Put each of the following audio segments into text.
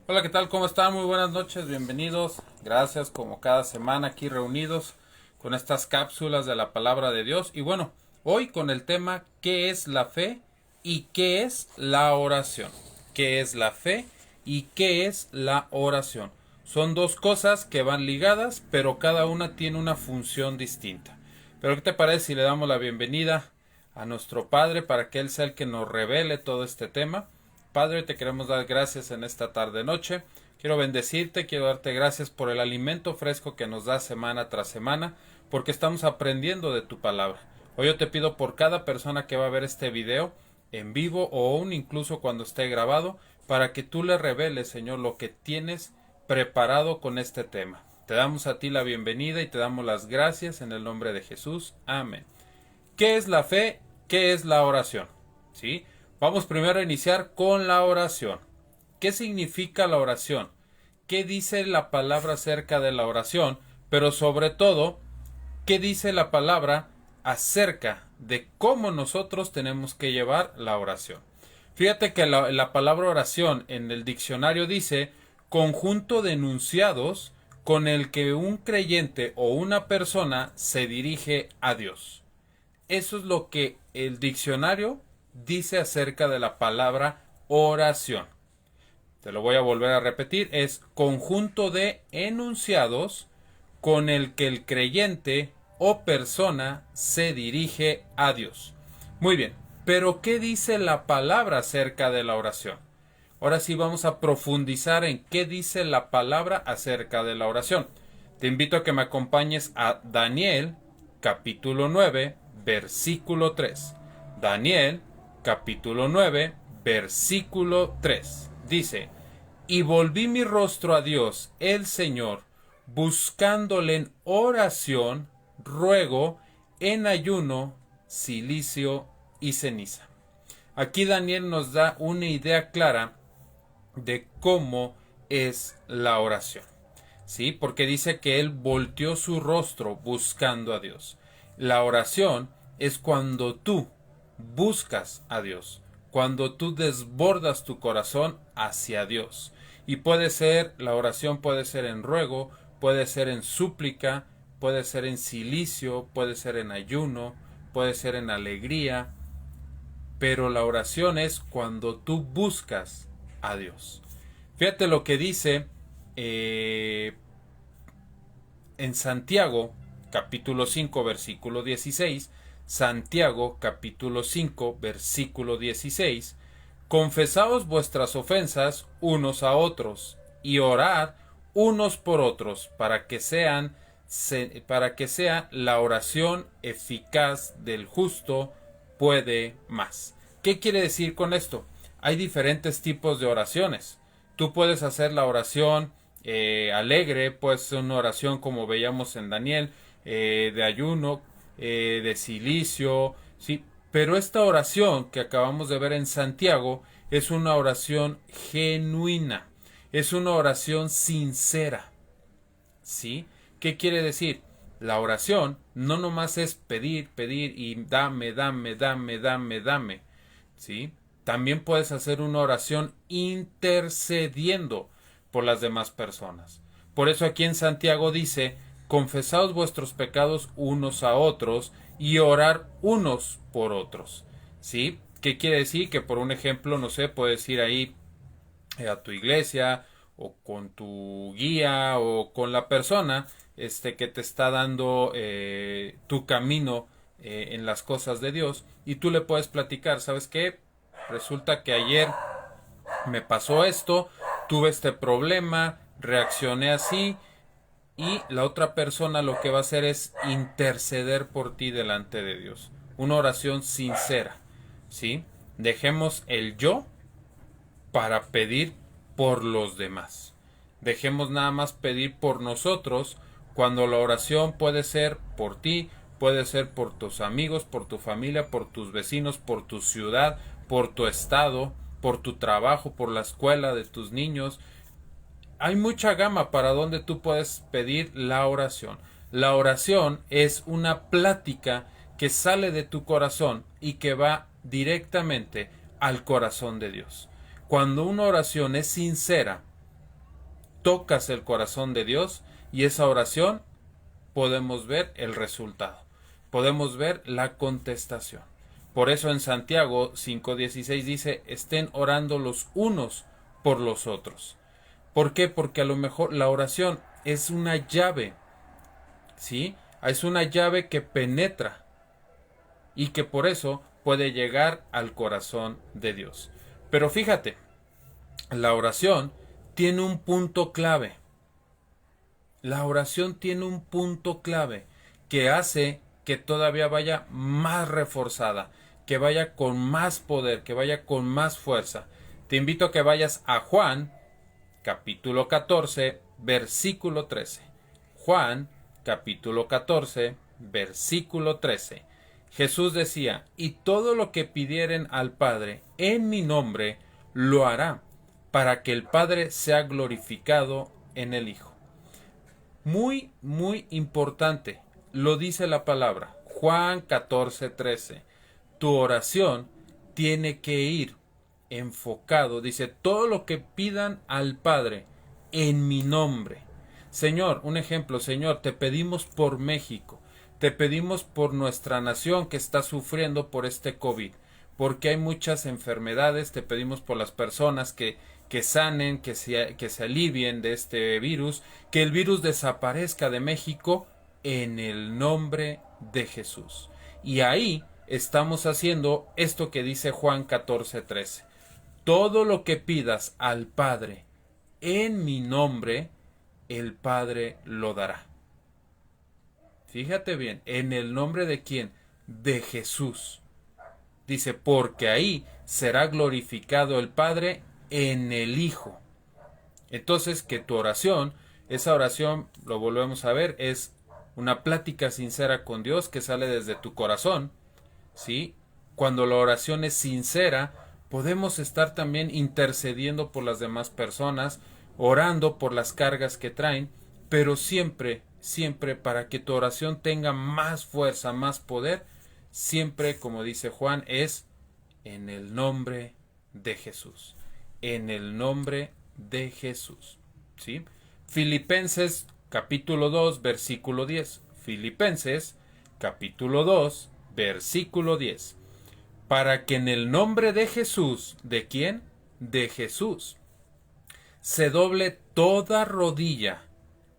Hola, ¿qué tal? ¿Cómo están? Muy buenas noches, bienvenidos. Gracias, como cada semana aquí reunidos con estas cápsulas de la palabra de Dios. Y bueno, hoy con el tema ¿qué es la fe y qué es la oración? ¿Qué es la fe y qué es la oración? Son dos cosas que van ligadas, pero cada una tiene una función distinta. Pero ¿qué te parece si le damos la bienvenida a nuestro Padre para que Él sea el que nos revele todo este tema? Padre, te queremos dar gracias en esta tarde noche. Quiero bendecirte, quiero darte gracias por el alimento fresco que nos da semana tras semana, porque estamos aprendiendo de tu palabra. Hoy yo te pido por cada persona que va a ver este video en vivo o aún incluso cuando esté grabado, para que tú le reveles, Señor, lo que tienes preparado con este tema. Te damos a ti la bienvenida y te damos las gracias en el nombre de Jesús. Amén. ¿Qué es la fe? ¿Qué es la oración? ¿Sí? Vamos primero a iniciar con la oración. ¿Qué significa la oración? ¿Qué dice la palabra acerca de la oración? Pero sobre todo, ¿qué dice la palabra acerca de cómo nosotros tenemos que llevar la oración? Fíjate que la palabra oración en el diccionario dice conjunto de enunciados con el que un creyente o una persona se dirige a Dios. Eso es lo que el diccionario dice acerca de la palabra oración. Te lo voy a volver a repetir. Es conjunto de enunciados con el que el creyente o persona se dirige a Dios. Muy bien, pero ¿qué dice la palabra acerca de la oración? Ahora sí vamos a profundizar en qué dice la palabra acerca de la oración. Te invito a que me acompañes a Daniel, capítulo 9, versículo 3. Daniel, capítulo 9, versículo 3. Dice: Y volví mi rostro a Dios, el Señor, buscándole en oración, ruego, en ayuno, cilicio y ceniza. Aquí Daniel nos da una idea clara de cómo es la oración. ¿Sí? Porque dice que él volteó su rostro buscando a Dios. La oración es cuando tú buscas a Dios, cuando tú desbordas tu corazón hacia Dios. Y puede ser, la oración puede ser en ruego, puede ser en súplica, puede ser en cilicio, puede ser en ayuno, puede ser en alegría, pero la oración es cuando tú buscas a Dios. Fíjate lo que dice en Santiago, capítulo 5, versículo 16. Santiago, capítulo 5, versículo 16. Confesaos vuestras ofensas unos a otros y orad unos por otros para que sea la oración eficaz del justo puede más. ¿Qué quiere decir con esto? Hay diferentes tipos de oraciones. Tú puedes hacer la oración alegre, puede ser una oración como veíamos en Daniel, de ayuno, de cilicio, ¿sí? Pero esta oración que acabamos de ver en Santiago es una oración genuina, es una oración sincera, ¿sí? ¿Qué quiere decir? La oración no nomás es pedir, pedir y dame, dame, dame, dame, dame, ¿sí? También puedes hacer una oración intercediendo por las demás personas. Por eso aquí en Santiago dice, confesaos vuestros pecados unos a otros y orar unos por otros, ¿sí? ¿Qué quiere decir? Que por un ejemplo, no sé, puedes ir ahí a tu iglesia o con tu guía o con la persona que te está dando tu camino en las cosas de Dios, y tú le puedes platicar, ¿sabes qué? Resulta que ayer me pasó esto, tuve este problema, reaccioné así, y la otra persona lo que va a hacer es interceder por ti delante de Dios. Una oración sincera, ¿sí? Dejemos el yo para pedir por los demás. Dejemos nada más pedir por nosotros, cuando la oración puede ser por ti, puede ser por tus amigos, por tu familia, por tus vecinos, por tu ciudad, por tu estado, por tu trabajo, por la escuela de tus niños. Hay mucha gama para donde tú puedes pedir la oración. La oración es una plática que sale de tu corazón y que va directamente al corazón de Dios. Cuando una oración es sincera, tocas el corazón de Dios y esa oración podemos ver el resultado, podemos ver la contestación. Por eso en Santiago 5:16 dice, estén orando los unos por los otros. ¿Por qué? Porque a lo mejor la oración es una llave, ¿sí? Es una llave que penetra y que por eso puede llegar al corazón de Dios. Pero fíjate, la oración tiene un punto clave. La oración tiene un punto clave que hace que todavía vaya más reforzada, que vaya con más poder, que vaya con más fuerza. Te invito a que vayas a Juan, capítulo 14, versículo 13. Juan, capítulo 14, versículo 13. Jesús decía, y todo lo que pidieren al Padre en mi nombre, lo hará, para que el Padre sea glorificado en el Hijo. Muy, muy importante, lo dice la palabra, Juan 14, 13. Tu oración tiene que ir enfocado, dice, todo lo que pidan al Padre en mi nombre. Señor, un ejemplo, Señor, te pedimos por México, te pedimos por nuestra nación que está sufriendo por este COVID, porque hay muchas enfermedades, te pedimos por las personas que sanen, que se alivien de este virus, que el virus desaparezca de México en el nombre de Jesús. Y ahí estamos haciendo esto que dice Juan 14:13. Todo lo que pidas al Padre en mi nombre, el Padre lo dará. Fíjate bien, ¿en el nombre de quién? De Jesús. Dice, porque ahí será glorificado el Padre en el Hijo. Entonces, que tu oración, esa oración, lo volvemos a ver, es una plática sincera con Dios que sale desde tu corazón, ¿sí? Cuando la oración es sincera, podemos estar también intercediendo por las demás personas, orando por las cargas que traen, pero siempre, siempre para que tu oración tenga más fuerza, más poder, siempre, como dice Juan, es en el nombre de Jesús. En el nombre de Jesús. ¿Sí? Filipenses capítulo 2, versículo 10. Filipenses capítulo 2, versículo 10. Para que en el nombre de Jesús, ¿de quién? De Jesús, se doble toda rodilla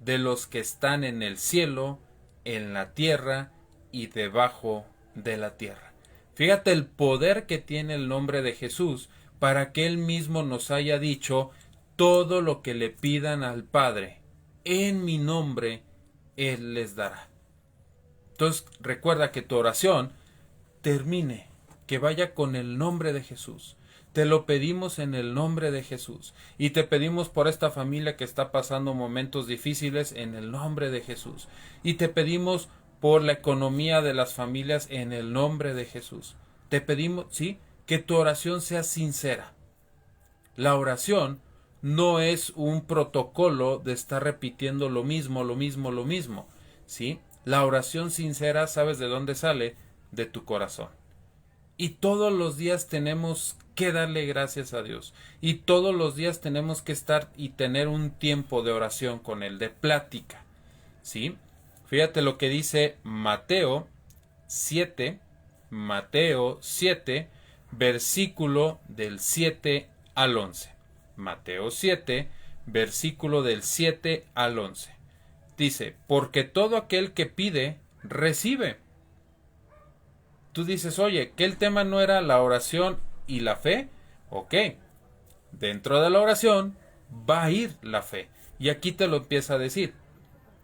de los que están en el cielo, en la tierra y debajo de la tierra. Fíjate el poder que tiene el nombre de Jesús para que Él mismo nos haya dicho todo lo que le pidan al Padre en mi nombre, Él les dará. Entonces recuerda que tu oración termine, que vaya con el nombre de Jesús. Te lo pedimos en el nombre de Jesús. Y te pedimos por esta familia que está pasando momentos difíciles en el nombre de Jesús. Y te pedimos por la economía de las familias en el nombre de Jesús. Te pedimos, sí, que tu oración sea sincera. La oración no es un protocolo de estar repitiendo lo mismo, ¿sí? La oración sincera, ¿sabes de dónde sale? De tu corazón. Y todos los días tenemos que darle gracias a Dios. Y todos los días tenemos que estar y tener un tiempo de oración con Él, de plática, ¿sí? Fíjate lo que dice Mateo 7, versículo del 7 al 11. Mateo 7, versículo del 7 al 11. Dice, porque todo aquel que pide, recibe. Tú dices, oye, ¿que el tema no era la oración y la fe? Ok, dentro de la oración va a ir la fe. Y aquí te lo empieza a decir.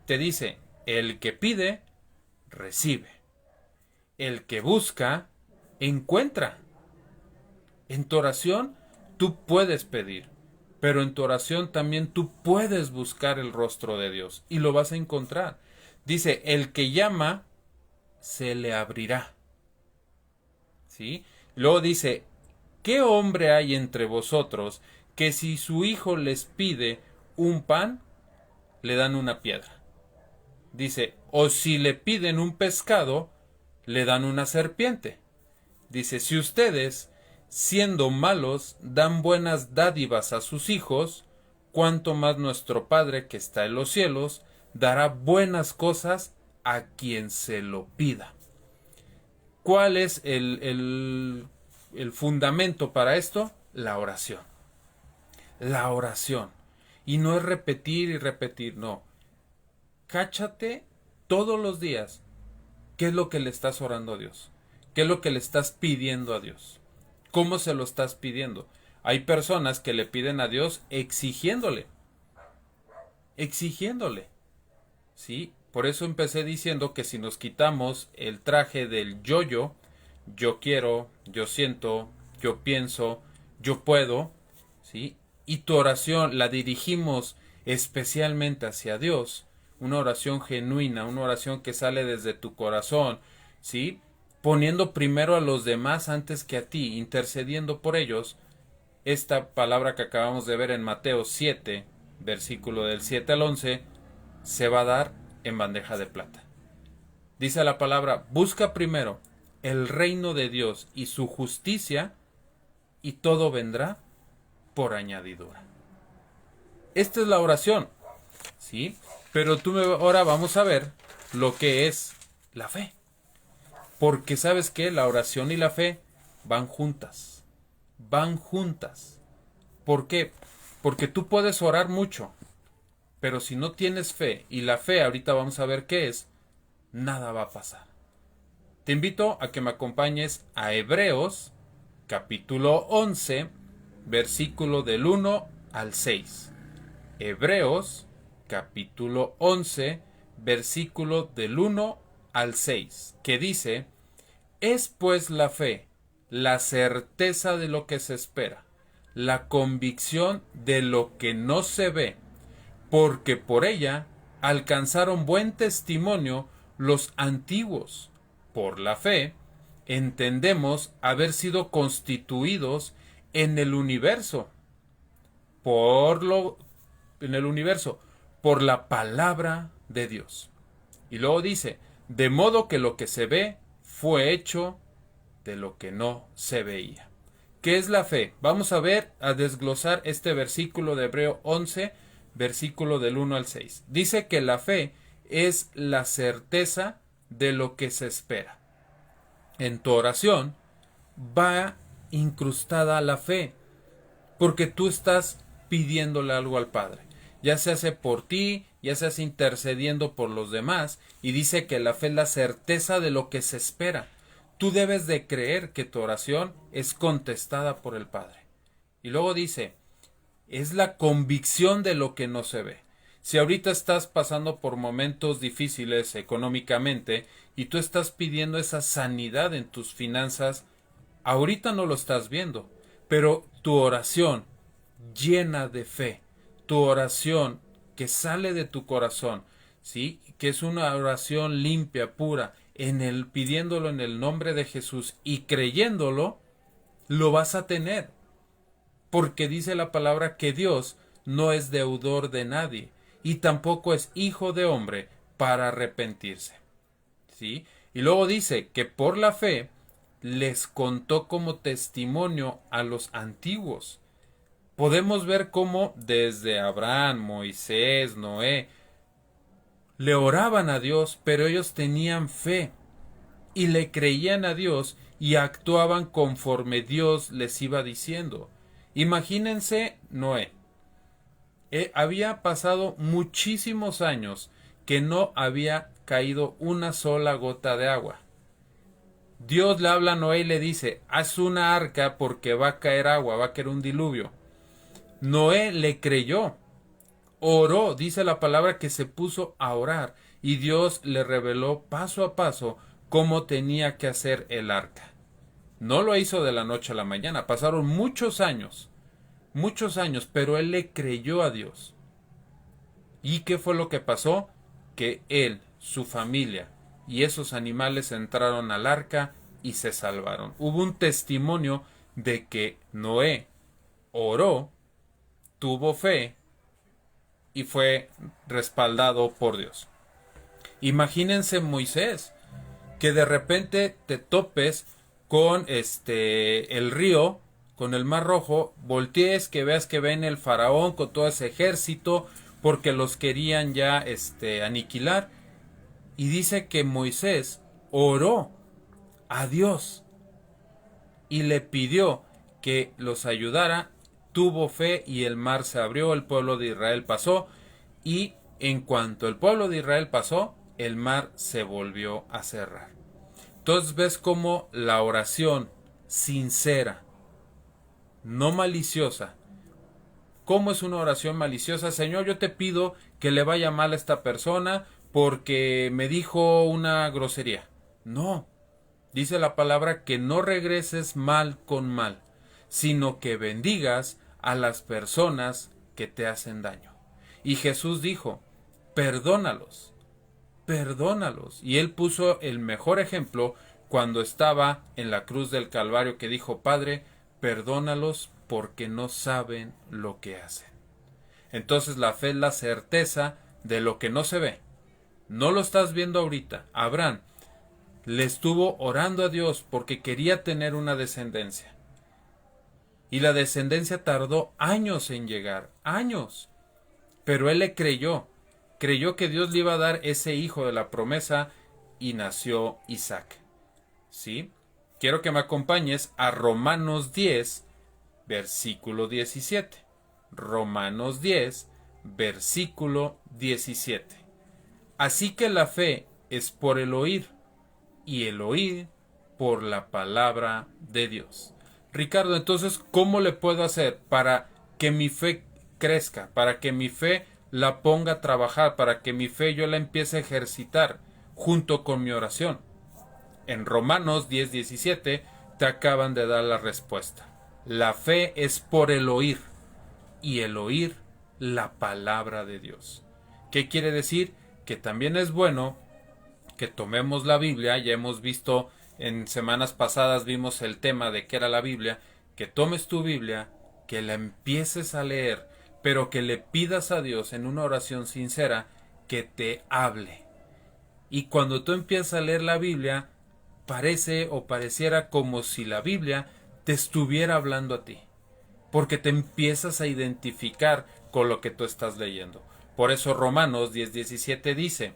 Te dice, el que pide, recibe. El que busca, encuentra. En tu oración tú puedes pedir, pero en tu oración también tú puedes buscar el rostro de Dios y lo vas a encontrar. Dice, el que llama, se le abrirá. ¿Sí? Luego dice, ¿qué hombre hay entre vosotros que si su hijo les pide un pan, le dan una piedra? Dice, o si le piden un pescado, le dan una serpiente. Dice, si ustedes, siendo malos, dan buenas dádivas a sus hijos, cuánto más nuestro Padre que está en los cielos dará buenas cosas a quien se lo pida. ¿Cuál es el fundamento para esto? La oración. La oración. Y no es repetir y repetir, no. Cáchate todos los días qué es lo que le estás orando a Dios. ¿Qué es lo que le estás pidiendo a Dios? ¿Cómo se lo estás pidiendo? Hay personas que le piden a Dios exigiéndole. Exigiéndole. ¿Sí? Por eso empecé diciendo que si nos quitamos el traje del yo-yo, yo quiero, yo siento, yo pienso, yo puedo, ¿sí? Y tu oración la dirigimos especialmente hacia Dios, una oración genuina, una oración que sale desde tu corazón, ¿sí? Poniendo primero a los demás antes que a ti, intercediendo por ellos. Esta palabra que acabamos de ver en Mateo 7, versículo del 7 al 11, se va a dar en bandeja de plata. Dice la palabra, busca primero el reino de Dios y su justicia, y todo vendrá por añadidura. Esta es la oración, ¿sí? Pero ahora vamos a ver lo que es la fe. Porque sabes que la oración y la fe van juntas. Van juntas. ¿Por qué? Porque tú puedes orar mucho, pero si no tienes fe, y la fe ahorita vamos a ver qué es, nada va a pasar. Te invito a que me acompañes a Hebreos, capítulo 11, versículo del 1 al 6. Hebreos, capítulo 11, versículo del 1 al 6, que dice, es pues la fe, la certeza de lo que se espera, la convicción de lo que no se ve, porque por ella alcanzaron buen testimonio los antiguos. Por la fe, entendemos haber sido constituidos en el universo, por la palabra de Dios. Y luego dice, de modo que lo que se ve fue hecho de lo que no se veía. ¿Qué es la fe? Vamos a desglosar este versículo de Hebreo 11, versículo del 1 al 6. Dice que la fe es la certeza de lo que se espera. En tu oración va incrustada la fe, porque tú estás pidiéndole algo al Padre. Ya se hace por ti, ya se hace intercediendo por los demás, y dice que la fe es la certeza de lo que se espera. Tú debes de creer que tu oración es contestada por el Padre. Y luego dice, es la convicción de lo que no se ve. Si ahorita estás pasando por momentos difíciles económicamente y tú estás pidiendo esa sanidad en tus finanzas, ahorita no lo estás viendo, pero tu oración llena de fe, tu oración que sale de tu corazón, ¿sí? Que es una oración limpia, pura, pidiéndolo en el nombre de Jesús y creyéndolo, lo vas a tener. Porque dice la palabra que Dios no es deudor de nadie y tampoco es hijo de hombre para arrepentirse. ¿Sí? Y luego dice que por la fe les contó como testimonio a los antiguos. Podemos ver cómo desde Abraham, Moisés, Noé, le oraban a Dios, pero ellos tenían fe y le creían a Dios y actuaban conforme Dios les iba diciendo. Imagínense Noé. Había pasado muchísimos años que no había caído una sola gota de agua. Dios le habla a Noé y le dice, haz una arca porque va a caer agua, va a caer un diluvio. Noé le creyó, oró, dice la palabra que se puso a orar y Dios le reveló paso a paso cómo tenía que hacer el arca. No lo hizo de la noche a la mañana, pasaron muchos años, pero él le creyó a Dios. ¿Y qué fue lo que pasó? Que él, su familia y esos animales entraron al arca y se salvaron. Hubo un testimonio de que Noé oró, tuvo fe y fue respaldado por Dios. Imagínense Moisés, que de repente te topes con el río con el Mar Rojo, voltees, que veas que ven el faraón con todo ese ejército, porque los querían ya aniquilar. Y dice que Moisés oró a Dios y le pidió que los ayudara, tuvo fe y el mar se abrió, el pueblo de Israel pasó, y en cuanto el pueblo de Israel pasó, el mar se volvió a cerrar. Entonces ves cómo la oración sincera, no maliciosa. ¿Cómo es una oración maliciosa? Señor, yo te pido que le vaya mal a esta persona porque me dijo una grosería. No, dice la palabra que no regreses mal con mal, sino que bendigas a las personas que te hacen daño. Y Jesús dijo, perdónalos, perdónalos. Y él puso el mejor ejemplo cuando estaba en la cruz del Calvario, que dijo, Padre, perdónalos porque no saben lo que hacen. Entonces la fe es la certeza de lo que no se ve. No lo estás viendo ahorita. Abraham le estuvo orando a Dios porque quería tener una descendencia. Y la descendencia tardó años en llegar, años. Pero él le creyó que Dios le iba a dar ese hijo de la promesa y nació Isaac. ¿Sí? Quiero que me acompañes a Romanos 10, versículo 17. Romanos 10, versículo 17. Así que la fe es por el oír, y el oír por la palabra de Dios. Ricardo, entonces, ¿cómo le puedo hacer para que mi fe crezca, para que mi fe la ponga a trabajar, para que mi fe yo la empiece a ejercitar junto con mi oración? En Romanos 10:17 te acaban de dar la respuesta. La fe es por el oír, y el oír la palabra de Dios. ¿Qué quiere decir? Que también es bueno que tomemos la Biblia. Ya hemos visto en semanas pasadas, vimos el tema de qué era la Biblia, que tomes tu Biblia, que la empieces a leer, pero que le pidas a Dios en una oración sincera que te hable. Y cuando tú empiezas a leer la Biblia, parece o pareciera como si la Biblia te estuviera hablando a ti, porque te empiezas a identificar con lo que tú estás leyendo. Por eso Romanos 10:17 dice,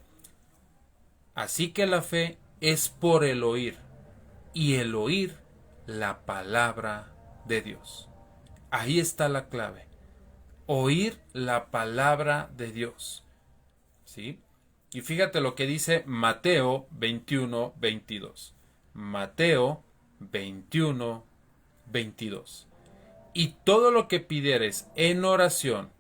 así que la fe es por el oír, y el oír la palabra de Dios. Ahí está la clave. Oír la palabra de Dios. ¿Sí? Y fíjate lo que dice Mateo 21:22. Mateo 21:22. Y todo lo que pidieres en oración,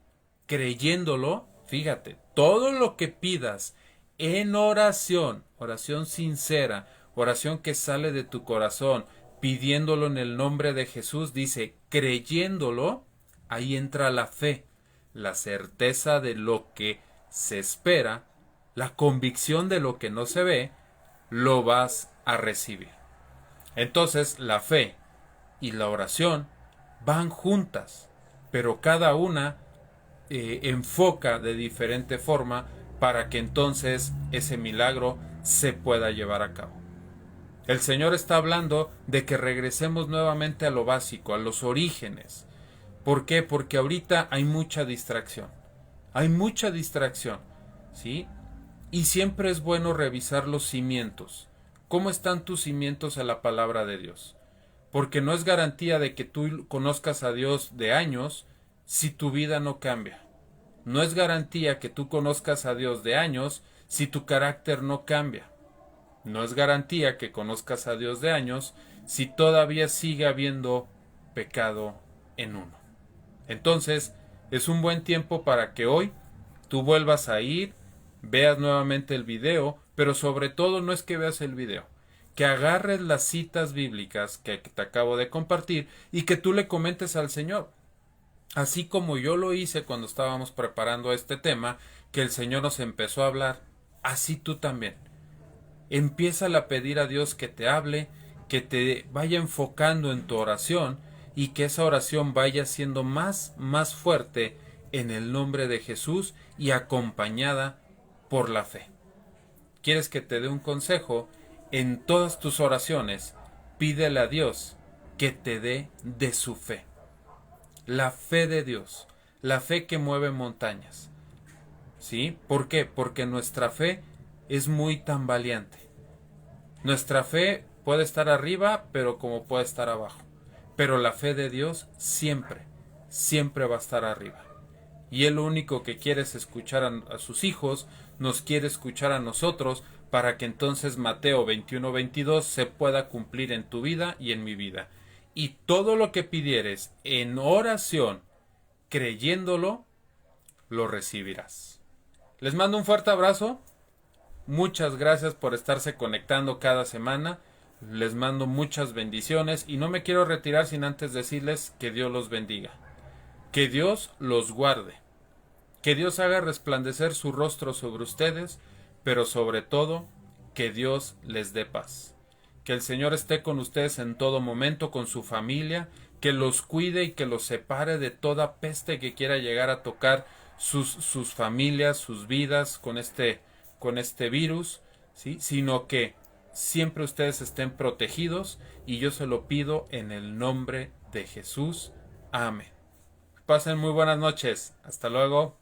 creyéndolo, fíjate, todo lo que pidas en oración, oración sincera, oración que sale de tu corazón, pidiéndolo en el nombre de Jesús, dice, creyéndolo, ahí entra la fe, la certeza de lo que se espera, la convicción de lo que no se ve, lo vas a recibir. Entonces, la fe y la oración van juntas, pero cada una enfoca de diferente forma para que entonces ese milagro se pueda llevar a cabo. El Señor está hablando de que regresemos nuevamente a lo básico, a los orígenes. ¿Por qué? Porque ahorita hay mucha distracción. Hay mucha distracción, ¿sí? Y siempre es bueno revisar los cimientos. ¿Cómo están tus cimientos a la palabra de Dios? Porque no es garantía de que tú conozcas a Dios de años si tu vida no cambia. No es garantía que tú conozcas a Dios de años si tu carácter no cambia. No es garantía que conozcas a Dios de años si todavía sigue habiendo pecado en uno. Entonces, es un buen tiempo para que hoy tú vuelvas a ir, veas nuevamente el video, pero sobre todo no es que veas el video, que agarres las citas bíblicas que te acabo de compartir y que tú le comentes al Señor. Así como yo lo hice cuando estábamos preparando este tema, que el Señor nos empezó a hablar, así tú también. Empieza a pedir a Dios que te hable, que te vaya enfocando en tu oración y que esa oración vaya siendo más fuerte en el nombre de Jesús y acompañada por la fe. ¿Quieres que te dé un consejo? En todas tus oraciones, pídele a Dios que te dé de su fe. La fe de Dios, la fe que mueve montañas. ¿Sí? ¿Por qué? Porque nuestra fe es muy tambaleante. Nuestra fe puede estar arriba, pero como puede estar abajo. Pero la fe de Dios siempre, siempre va a estar arriba. Y Él lo único que quiere es escuchar a sus hijos, nos quiere escuchar a nosotros, para que entonces Mateo 21-22 se pueda cumplir en tu vida y en mi vida. Y todo lo que pidieres en oración, creyéndolo, lo recibirás. Les mando un fuerte abrazo. Muchas gracias por estarse conectando cada semana. Les mando muchas bendiciones y no me quiero retirar sin antes decirles que Dios los bendiga. Que Dios los guarde. Que Dios haga resplandecer su rostro sobre ustedes, pero sobre todo, que Dios les dé paz. Que el Señor esté con ustedes en todo momento, con su familia, que los cuide y que los separe de toda peste que quiera llegar a tocar sus familias, sus vidas con este virus, ¿sí? Sino que siempre ustedes estén protegidos y yo se lo pido en el nombre de Jesús. Amén. Pasen muy buenas noches. Hasta luego.